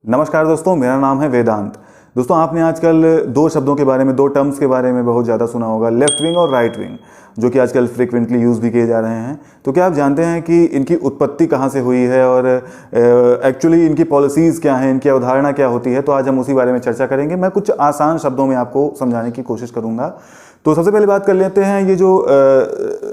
नमस्कार दोस्तों, मेरा नाम है वेदांत। दोस्तों, आपने आजकल दो शब्दों के बारे में, दो टर्म्स के बारे में बहुत ज़्यादा सुना होगा, लेफ्ट विंग और राइट विंग, जो कि आजकल फ्रिक्वेंटली यूज़ भी किए जा रहे हैं। तो क्या आप जानते हैं कि इनकी उत्पत्ति कहाँ से हुई है और एक्चुअली इनकी पॉलिसीज़ क्या हैं, इनकी अवधारणा क्या होती है? तो आज हम उसी बारे में चर्चा करेंगे। मैं कुछ आसान शब्दों में आपको समझाने की कोशिश करूँगा। तो सबसे पहले बात कर लेते हैं, ये जो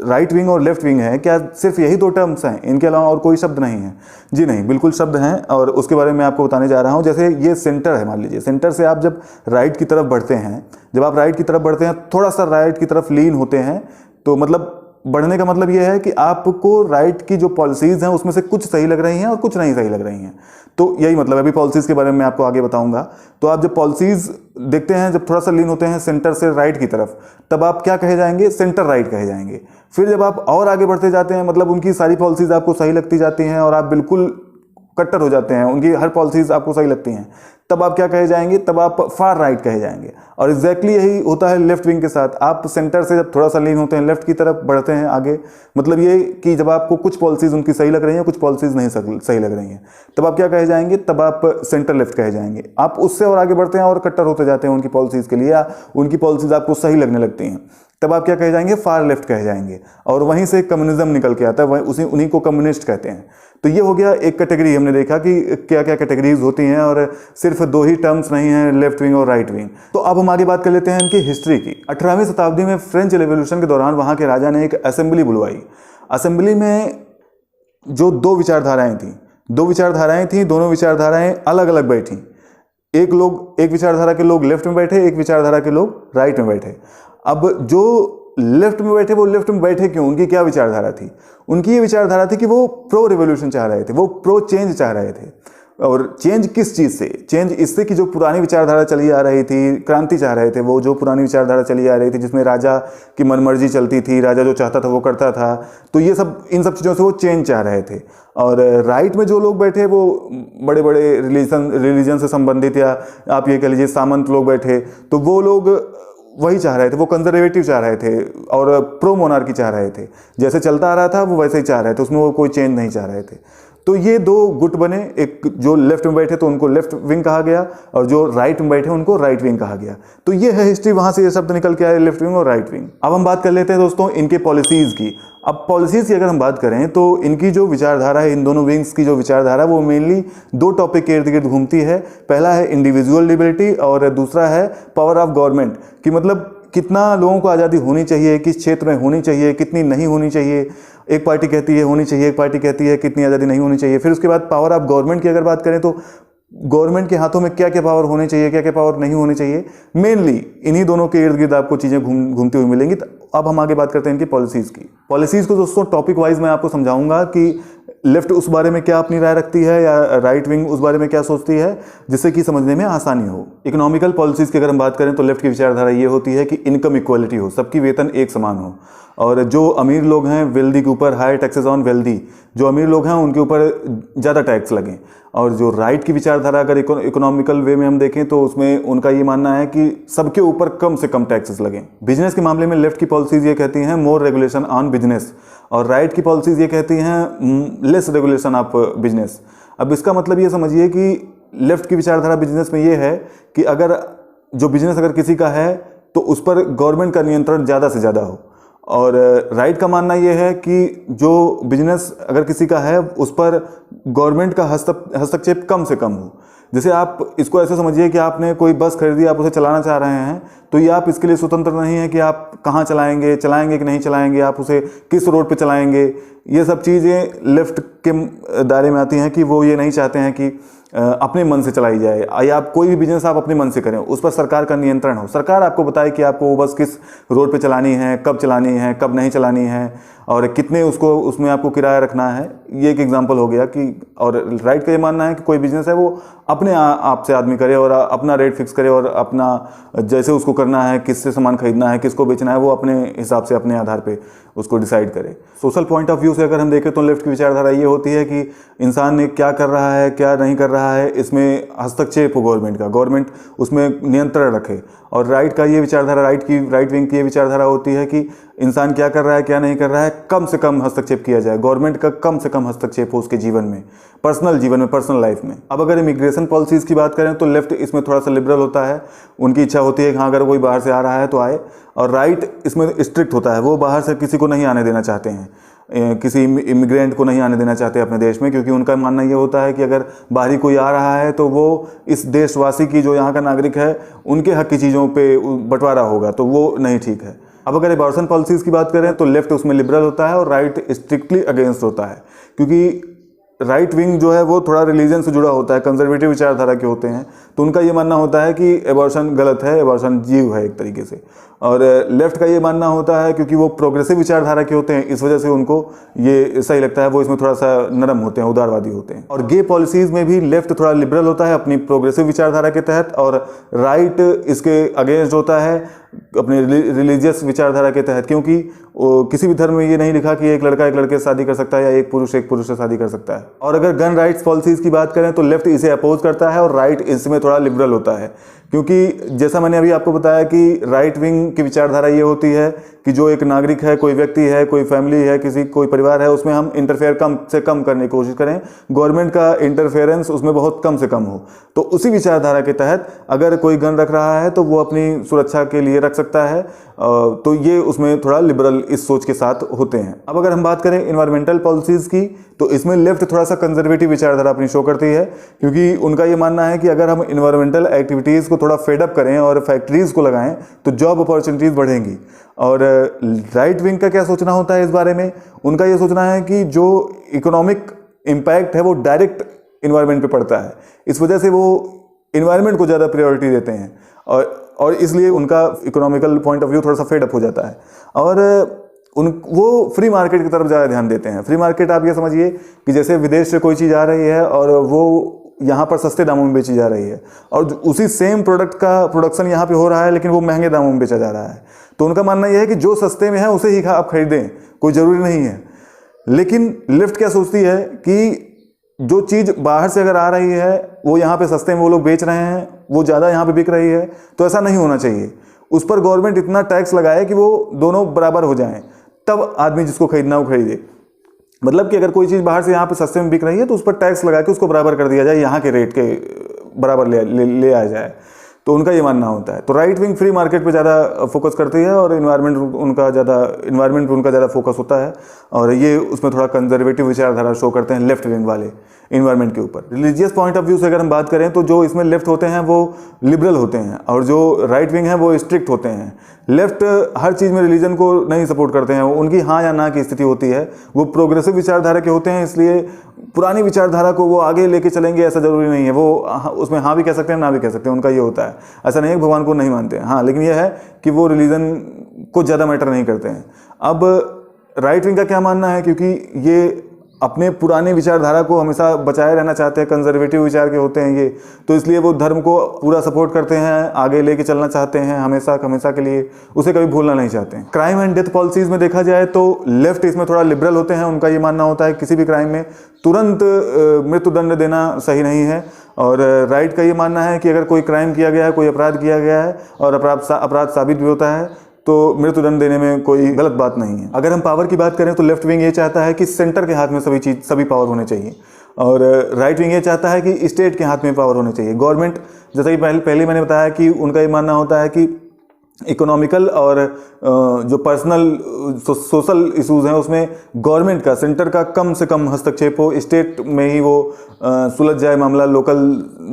राइट विंग और लेफ्ट विंग है, क्या सिर्फ यही दो टर्म्स हैं, इनके अलावा और कोई शब्द नहीं है? जी नहीं, बिल्कुल शब्द हैं और उसके बारे में आपको बताने जा रहा हूं। जैसे ये सेंटर है, मान लीजिए सेंटर से आप जब राइट की तरफ बढ़ते हैं, जब आप राइट की तरफ बढ़ते हैं, थोड़ा सा राइट की तरफ लीन होते हैं, तो मतलब बढ़ने का मतलब ये है कि आपको राइट की जो पॉलिसीज़ हैं उसमें से कुछ सही लग रही हैं और कुछ नहीं सही लग रही हैं। तो यही मतलब है। अभी पॉलिसीज़ के बारे में मैं आपको आगे बताऊंगा। तो आप जब पॉलिसीज़ देखते हैं, जब थोड़ा सा लीन होते हैं सेंटर से राइट की तरफ, तब आप क्या कहे जाएंगे? सेंटर राइट कहे जाएंगे। फिर जब आप और आगे बढ़ते जाते हैं, मतलब उनकी सारी पॉलिसीज़ आपको सही लगती जाती हैं और आप बिल्कुल कट्टर हो जाते हैं, उनकी हर पॉलिसीज़ आपको सही लगती हैं, तब आप क्या कहे जाएंगे? तब आप फार राइट कहे जाएंगे। और एग्जैक्टली यही होता है लेफ्ट विंग के साथ। आप सेंटर से जब थोड़ा सा लीन होते हैं, लेफ्ट की तरफ बढ़ते हैं आगे, मतलब ये कि जब आपको कुछ पॉलिसीज़ उनकी सही लग रही हैं, कुछ पॉलिसीज़ नहीं सही लग रही हैं, तब आप क्या कहे जाएंगे? तब आप सेंटर लेफ्ट कहे जाएंगे। आप उससे और आगे बढ़ते हैं और कट्टर होते जाते हैं उनकी पॉलिसीज़ के लिए, या उनकी पॉलिसीज़ आपको सही लगने लगती हैं, तब आप क्या कहे जाएंगे? फार लेफ्ट कहे जाएंगे। और वहीं से कम्युनिज्म निकल के आता है, वहीं उन्हीं को कम्युनिस्ट कहते हैं। तो ये हो गया एक कैटेगरी। हमने देखा कि क्या क्या कैटेगरीज होती हैं और सिर्फ दो ही टर्म्स नहीं हैं, लेफ्ट विंग और राइट विंग। तो अब हम आगे बात कर लेते हैं इनकी हिस्ट्री की। 18वीं शताब्दी में फ्रेंच रेवोल्यूशन के दौरान वहाँ के राजा ने एक असेंबली बुलवाई। असेंबली में जो दो विचारधाराएं थीं, दोनों विचारधाराएं अलग अलग बैठी। एक विचारधारा के लोग लेफ्ट में बैठे, एक विचारधारा के लोग राइट में बैठे। अब जो लेफ्ट में बैठे, वो लेफ्ट में बैठे क्यों? उनकी क्या विचारधारा थी? उनकी ये विचारधारा थी कि वो प्रो रिवोल्यूशन चाह रहे थे, वो प्रो चेंज चाह रहे थे। और चेंज किस चीज़ से? चेंज इससे कि जो पुरानी विचारधारा चली आ रही थी, क्रांति चाह रहे थे। वो जो पुरानी विचारधारा चली आ रही थी, जिसमें राजा की मनमर्जी चलती थी, राजा जो चाहता था वो करता था, तो ये सब, इन सब चीज़ों से वो चेंज चाह रहे थे। और राइट में जो लोग बैठे, वो बड़े बड़े रिलीजन से संबंधित, या आप ये कह लीजिए सामंत लोग बैठे, तो वो लोग वही चाह रहे थे, वो कंजर्वेटिव चाह रहे थे और प्रो मोनार्की चाह रहे थे। जैसे चलता आ रहा था वो वैसे ही चाह रहे थे, उसमें वो कोई चेंज नहीं चाह रहे थे। तो ये दो गुट बने। एक जो लेफ्ट में बैठे तो उनको लेफ्ट विंग कहा गया, और जो राइट में बैठे उनको राइट विंग कहा गया। तो ये है हिस्ट्री, वहां से ये शब्द निकल के आए, लेफ्ट विंग और राइट विंग। अब हम बात कर लेते हैं दोस्तों इनके पॉलिसीज़ की। अब पॉलिसीज़ की अगर हम बात करें तो इनकी जो विचारधारा है, इन दोनों विंग्स की जो विचारधारा, वो मेनली दो टॉपिक के इर्द गिर्द घूमती है। पहला है इंडिविजुअल लिबर्टी और दूसरा है पावर ऑफ गवर्नमेंट, कि मतलब कितना लोगों को आज़ादी होनी चाहिए, किस क्षेत्र में होनी चाहिए, कितनी नहीं होनी चाहिए। एक पार्टी कहती है होनी चाहिए, एक पार्टी कहती है कितनी आज़ादी नहीं होनी चाहिए। फिर उसके बाद पावर ऑफ गवर्नमेंट की अगर बात करें तो गवर्नमेंट के हाथों में क्या क्या पावर होने चाहिए, क्या क्या पावर नहीं होनी चाहिए। मेनली इन्हीं दोनों के इर्द गिर्द आपको चीज़ें घूमती हुई मिलेंगी। तो अब हम आगे बात करते हैं इनकी पॉलिसीज़ की। पॉलिसीज़ को दोस्तों टॉपिक वाइज मैं आपको समझाऊंगा कि लेफ्ट उस बारे में क्या अपनी राय रखती है, या राइट विंग उस बारे में क्या सोचती है, जिससे कि समझने में आसानी हो। इकोनॉमिकल पॉलिसीज़ की अगर हम बात करें तो लेफ्ट की विचारधारा ये होती है कि इनकम इक्वलिटी हो, सबकी वेतन एक समान हो, और जो अमीर लोग हैं वेल्दी के ऊपर हायर टैक्सेस ऑन वेल्दी, जो अमीर लोग हैं उनके ऊपर ज़्यादा टैक्स लगें। और जो राइट की विचारधारा अगर इकोनॉमिकल वे में हम देखें तो उसमें उनका ये मानना है कि सबके ऊपर कम से कम टैक्सेस लगें। बिजनेस के मामले में लेफ्ट की पॉलिसीज़ ये कहती हैं मोर रेगुलेशन ऑन बिजनेस, और राइट की पॉलिसीज़ ये कहती हैं लेस रेगुलेशन ऑफ बिजनेस। अब इसका मतलब ये समझिए कि लेफ्ट की विचारधारा बिजनेस में ये है कि अगर जो बिजनेस अगर किसी का है तो उस पर गवर्नमेंट का नियंत्रण ज़्यादा से ज़्यादा हो, और राइट का मानना ये है कि जो बिजनेस अगर किसी का है उस पर गवर्नमेंट का हस्तक्षेप कम से कम हो। जैसे आप इसको ऐसे समझिए कि आपने कोई बस खरीदी, आप उसे चलाना चाह रहे हैं, तो ये आप इसके लिए स्वतंत्र नहीं है कि आप कहाँ चलाएंगे कि नहीं चलाएंगे, आप उसे किस रोड पे चलाएंगे। ये सब चीज़ें लेफ्ट के दायरे में आती हैं कि वो ये नहीं चाहते हैं कि अपने मन से चलाई जाए, या आप कोई भी बिजनेस आप अपने मन से करें, उस पर सरकार का नियंत्रण हो। सरकार आपको बताए कि आपको वो बस किस रोड पे चलानी है, कब चलानी है, कब नहीं चलानी है, और कितने उसमें आपको किराया रखना है। ये एक एग्जांपल हो गया कि। और राइट का ये मानना है कि कोई बिजनेस है वो अपने आप से आदमी करे और अपना रेट फिक्स करे, और अपना जैसे उसको करना है, किससे सामान खरीदना है, किसको बेचना है, वो अपने हिसाब से अपने आधार पे उसको डिसाइड करे। सोशल पॉइंट ऑफ व्यू से अगर हम देखें तो लेफ्ट की विचारधारा ये होती है कि इंसान ने क्या कर रहा है क्या नहीं कर रहा है इसमें हस्तक्षेप हो गवर्नमेंट उसमें नियंत्रण रखे। और राइट का ये विचारधारा, राइट विंग की ये विचारधारा होती है कि इंसान क्या कर रहा है क्या नहीं कर रहा है कम से कम हस्तक्षेप किया जाए, गवर्नमेंट का कम से कम हस्तक्षेप हो उसके जीवन में, पर्सनल लाइफ में। अब अगर इमिग्रेशन पॉलिसीज़ की बात करें तो लेफ्ट इसमें थोड़ा सा लिबरल होता है, उनकी इच्छा होती है कि हाँ अगर कोई बाहर से आ रहा है तो आए। और राइट इसमें स्ट्रिक्ट होता है, वो बाहर से किसी को नहीं आने देना चाहते हैं, किसी इमिग्रेंट को नहीं आने देना चाहते अपने देश में, क्योंकि उनका मानना ये होता है कि अगर बाहरी कोई आ रहा है तो वो इस देशवासी की, जो यहाँ का नागरिक है, उनके हक की चीज़ों पे बंटवारा होगा, तो वो नहीं ठीक है। अब अगर एबॉर्शन पॉलिसीज़ की बात करें तो लेफ्ट उसमें लिबरल होता है और राइट स्ट्रिक्टली अगेंस्ट होता है, क्योंकि राइट विंग जो है वो थोड़ा रिलीजन से जुड़ा होता है, कंजर्वेटिव विचारधारा के होते हैं, तो उनका ये मानना होता है कि एबॉर्शन गलत है, एबॉर्शन जीव है एक तरीके से। और लेफ्ट का ये मानना होता है क्योंकि वो प्रोग्रेसिव विचारधारा के होते हैं, इस वजह से उनको ये सही लगता है, वो इसमें थोड़ा सा नरम होते हैं, उदारवादी होते हैं। और गे पॉलिसीज़ में भी लेफ्ट थोड़ा लिबरल होता है अपनी प्रोग्रेसिव विचारधारा के तहत, और राइट इसके अगेंस्ट होता है अपनी रिलीजियस विचारधारा के तहत, क्योंकि किसी भी धर्म में ये नहीं लिखा कि एक लड़का एक लड़के से शादी कर सकता है या एक पुरुष से शादी कर सकता है। और अगर गन राइट्स पॉलिसीज़ की बात करें तो लेफ्ट इसे अपोज करता है और राइट इसमें थोड़ा लिबरल होता है, क्योंकि जैसा मैंने अभी आपको बताया कि राइट विंग की विचारधारा ये होती है कि जो एक नागरिक है, कोई व्यक्ति है, कोई फैमिली है, कोई परिवार है, उसमें हम इंटरफेयर कम से कम करने की कोशिश करें, गवर्नमेंट का इंटरफेरेंस उसमें बहुत कम से कम हो। तो उसी विचारधारा के तहत अगर कोई गन रख रहा है तो वो अपनी सुरक्षा के लिए रख सकता है, तो ये उसमें थोड़ा लिबरल इस सोच के साथ होते हैं। अब अगर हम बात करें इन्वायरमेंटल पॉलिसीज़ की तो इसमें लेफ्ट थोड़ा सा कंजर्वेटिव विचारधारा अपनी शो करती है, क्योंकि उनका ये मानना है कि अगर हम इन्वायरमेंटल एक्टिविटीज़ को थोड़ा फेडअप करें और फैक्ट्रीज़ को लगाएं तो जॉब अपॉर्चुनिटीज़ बढ़ेंगी। और राइट विंग का क्या सोचना होता है इस बारे में, उनका ये सोचना है कि जो इकोनॉमिक इम्पैक्ट है वो डायरेक्ट इन्वायरमेंट पे पड़ता है, इस वजह से वो इन्वायरमेंट को ज़्यादा प्रायोरिटी देते हैं, और इसलिए उनका इकोनॉमिकल पॉइंट ऑफ व्यू थोड़ा सा फेडअप हो जाता है। और वो फ्री मार्केट की तरफ ज़्यादा ध्यान देते हैं। फ्री मार्केट आप ये समझिए कि जैसे विदेश से कोई चीज़ आ रही है और वो यहाँ पर सस्ते दामों में बेची जा रही है, और उसी सेम प्रोडक्ट का प्रोडक्शन यहाँ पे हो रहा है लेकिन वो महंगे दामों में बेचा जा रहा है, तो उनका मानना यह है कि जो सस्ते में है उसे ही आप खरीदें, कोई ज़रूरी नहीं है। लेकिन लेफ्ट क्या सोचती है कि जो चीज़ बाहर से अगर आ रही है वो यहाँ पे सस्ते में वो लोग बेच रहे हैं, वो ज़्यादा यहाँ पे बिक रही है, तो ऐसा नहीं होना चाहिए। उस पर गवर्नमेंट इतना टैक्स लगाए कि वो दोनों बराबर हो जाएं, तब आदमी जिसको खरीदना वो खरीदे। मतलब कि अगर कोई चीज़ बाहर से यहाँ पे सस्ते में बिक रही है तो उस पर टैक्स लगा के उसको बराबर कर दिया जाए, यहाँ के रेट के बराबर ले आया जाए, तो उनका ये मानना होता है। तो राइट विंग फ्री मार्केट पे ज़्यादा फोकस करती है और इन्वायरमेंट पे उनका ज़्यादा फोकस होता है, और ये उसमें थोड़ा कंजर्वेटिव विचारधारा शो करते हैं लेफ्ट विंग वाले इन्वायरमेंट के ऊपर। रिलीजियस पॉइंट ऑफ व्यू से अगर हम बात करें तो जो इसमें लेफ्ट होते हैं वो लिबरल होते हैं और जो राइट विंग है वो स्ट्रिक्ट होते हैं। लेफ्ट हर चीज़ में रिलीजन को नहीं सपोर्ट करते हैं, उनकी हाँ या ना की स्थिति होती है। वो प्रोग्रेसिव विचारधारा के होते हैं, इसलिए पुरानी विचारधारा को वो आगे लेके चलेंगे ऐसा ज़रूरी नहीं है। वो उसमें हाँ भी कह सकते हैं ना भी कह सकते हैं, उनका ये होता है। ऐसा नहीं है भगवान को नहीं मानते हैं, हाँ, लेकिन यह है कि वो रिलीजन को ज़्यादा मैटर नहीं करते हैं। अब राइट विंग का क्या मानना है, क्योंकि ये अपने पुराने विचारधारा को हमेशा बचाए रहना चाहते हैं, कंजर्वेटिव विचार के होते हैं ये, तो इसलिए वो धर्म को पूरा सपोर्ट करते हैं, आगे लेके चलना चाहते हैं हमेशा के लिए, उसे कभी भूलना नहीं चाहते हैं। क्राइम एंड डेथ पॉलिसीज़ में देखा जाए तो लेफ्ट इसमें थोड़ा लिबरल होते हैं। उनका ये मानना होता है किसी भी क्राइम में तुरंत मृत्युदंड देना सही नहीं है, और राइट का ये मानना है कि अगर कोई क्राइम किया गया है, कोई अपराध किया गया है और अपराध साबित भी होता है तो मृत्युदंड देने में कोई गलत बात नहीं है। अगर हम पावर की बात करें तो लेफ्ट विंग ये चाहता है कि सेंटर के हाथ में सभी पावर होने चाहिए, और राइट विंग ये चाहता है कि स्टेट के हाथ में पावर होने चाहिए। गवर्नमेंट, जैसा कि पहले मैंने बताया कि उनका ये मानना होता है कि इकोनॉमिकल और जो पर्सनल सोशल इश्यूज़ हैं उसमें गवर्नमेंट का, सेंटर का कम से कम हस्तक्षेप हो, स्टेट में ही वो सुलझ जाए मामला।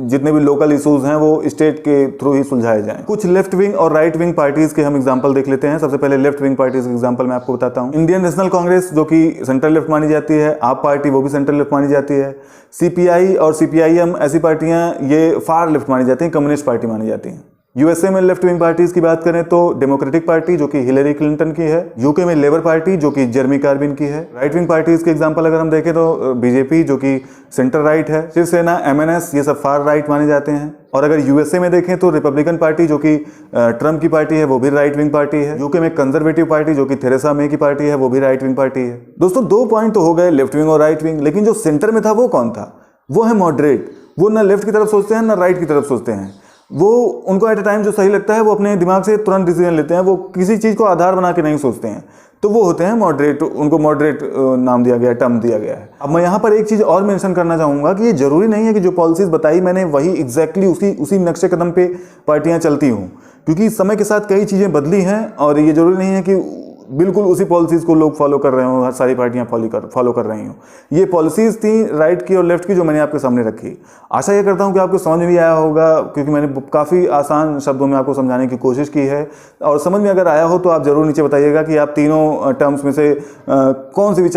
जितने भी लोकल इश्यूज़ हैं वो स्टेट के थ्रू ही सुलझाए जाएं। कुछ लेफ्ट विंग और राइट विंग पार्टीज़ के हम एग्जांपल देख लेते हैं। सबसे पहले लेफ्ट विंग पार्टीज़ के एग्जांपल मैं आपको बताता हूँ। इंडियन नेशनल कांग्रेस जो कि सेंट्रल लेफ्ट मानी जाती है, आप पार्टी वो भी सेंट्रल लेफ्ट मानी जाती है, CPI और CPIM ऐसी पार्टियाँ ये फार लेफ्ट मानी जाती हैं, कम्युनिस्ट पार्टी मानी जाती हैं। USA में लेफ्ट विंग पार्टीज की बात करें तो डेमोक्रेटिक पार्टी जो कि हिलरी क्लिंटन की है, UK में लेबर पार्टी जो कि जेरेमी कार्बिन की है। राइट विंग पार्टीज के एग्जांपल अगर हम देखें तो BJP जो कि सेंटर राइट है, शिवसेना, MNS ये सब फार राइट माने जाते हैं। और अगर यूएसए में देखें तो रिपब्लिकन पार्टी जो कि ट्रम्प की पार्टी है वो भी राइट विंग पार्टी है। यूके में कंजर्वेटिव पार्टी जो कि थेरेसा मे की पार्टी है वो भी राइट विंग पार्टी है। दोस्तों 2 पॉइंट तो हो गए, लेफ्ट विंग और राइट विंग, लेकिन जो सेंटर में था वो कौन था? वो है मॉडरेट। वो ना लेफ्ट की तरफ सोचते हैं ना राइट की तरफ सोचते हैं। वो उनको एट अ टाइम जो सही लगता है वो अपने दिमाग से तुरंत डिसीजन लेते हैं, वो किसी चीज़ को आधार बना के नहीं सोचते हैं। तो वो होते हैं मॉडरेट, उनको मॉडरेट नाम दिया गया है, टर्म दिया गया है। अब मैं यहाँ पर एक चीज़ और मेंशन करना चाहूँगा कि ये जरूरी नहीं है कि जो पॉलिसीज़ बताई मैंने वही एग्जैक्टली उसी नक्शे कदम पे पार्टियाँ चलती हों, क्योंकि समय के साथ कई चीज़ें बदली हैं और ये जरूरी नहीं है कि बिल्कुल उसी पॉलिसीज़ को लोग फॉलो कर रहे हो, हर सारी पार्टियां फॉलो कर रही हों। ये पॉलिसीज़ थी राइट की और लेफ्ट की जो मैंने आपके सामने रखी। आशा ये करता हूं कि आपको समझ में भी आया होगा, क्योंकि मैंने काफ़ी आसान शब्दों में आपको समझाने की कोशिश की है। और समझ में अगर आया हो तो आप ज़रूर नीचे बताइएगा कि आप तीनों टर्म्स में से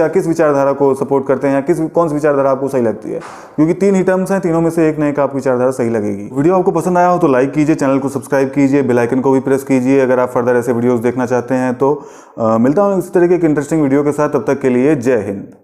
किस विचारधारा को सपोर्ट करते हैं, कौन सी विचारधारा आपको सही लगती है, क्योंकि 3 ही टर्म्स हैं, तीनों में से एक ना एक आपको विचारधारा सही लगेगी। वीडियो आपको पसंद आया हो तो लाइक कीजिए, चैनल को सब्सक्राइब कीजिए, बेल आइकन को भी प्रेस कीजिए अगर आप फर्दर ऐसे वीडियोज़ देखना चाहते हैं तो। मिलता हूँ इस तरीके के इंटरेस्टिंग वीडियो के साथ, तब तक के लिए जय हिंद।